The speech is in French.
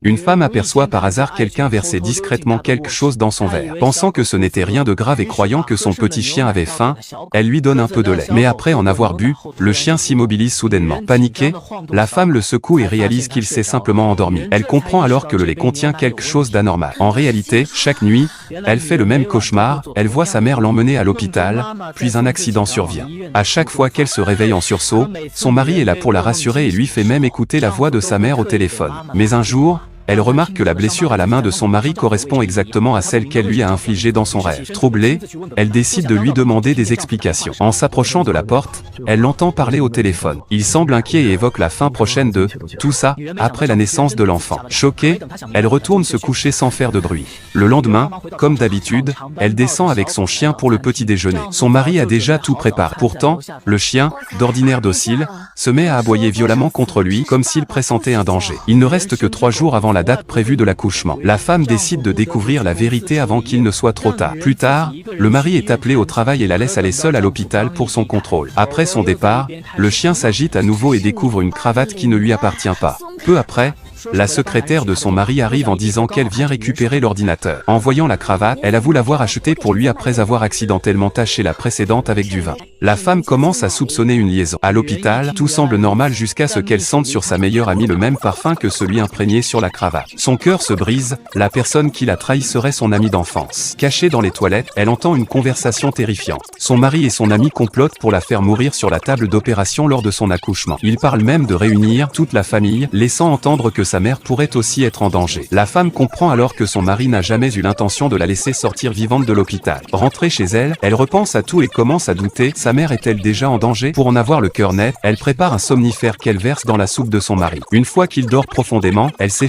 Une femme aperçoit par hasard quelqu'un verser discrètement quelque chose dans son verre. Pensant que ce n'était rien de grave et croyant que son petit chien avait faim, elle lui donne un peu de lait. Mais après en avoir bu, le chien s'immobilise soudainement. Paniquée, la femme le secoue et réalise qu'il s'est simplement endormi. Elle comprend alors que le lait contient quelque chose d'anormal. En réalité, chaque nuit, elle fait le même cauchemar, elle voit sa mère l'emmener à l'hôpital, puis un accident survient. À chaque fois qu'elle se réveille en sursaut, son mari est là pour la rassurer et lui fait même écouter la voix de sa mère au téléphone. Mais un jour, elle remarque que la blessure à la main de son mari correspond exactement à celle qu'elle lui a infligée dans son rêve. Troublée, elle décide de lui demander des explications. En s'approchant de la porte, elle l'entend parler au téléphone. Il semble inquiet et évoque la fin prochaine de tout ça, après la naissance de l'enfant. Choquée, elle retourne se coucher sans faire de bruit. Le lendemain, comme d'habitude, elle descend avec son chien pour le petit déjeuner. Son mari a déjà tout préparé. Pourtant, le chien, d'ordinaire docile, se met à aboyer violemment contre lui comme s'il pressentait un danger. Il ne reste que 3 jours avant la date prévue de l'accouchement. La femme décide de découvrir la vérité avant qu'il ne soit trop tard. Plus tard, le mari est appelé au travail et la laisse aller seule à l'hôpital pour son contrôle. Après son départ, le chien s'agite à nouveau et découvre une cravate qui ne lui appartient pas. Peu après, la secrétaire de son mari arrive en disant qu'elle vient récupérer l'ordinateur. En voyant la cravate, elle avoue l'avoir achetée pour lui après avoir accidentellement taché la précédente avec du vin. La femme commence à soupçonner une liaison. À l'hôpital, tout semble normal jusqu'à ce qu'elle sente sur sa meilleure amie le même parfum que celui imprégné sur la cravate. Son cœur se brise, la personne qui l'a trahi serait son amie d'enfance. Cachée dans les toilettes, elle entend une conversation terrifiante. Son mari et son ami complotent pour la faire mourir sur la table d'opération lors de son accouchement. Ils parlent même de réunir toute la famille, laissant entendre que sa mère pourrait aussi être en danger. La femme comprend alors que son mari n'a jamais eu l'intention de la laisser sortir vivante de l'hôpital. Rentrée chez elle, elle repense à tout et commence à douter. Sa mère est-elle déjà en danger? Pour en avoir le cœur net, elle prépare un somnifère qu'elle verse dans la soupe de son mari. Une fois qu'il dort profondément, elle s'échappe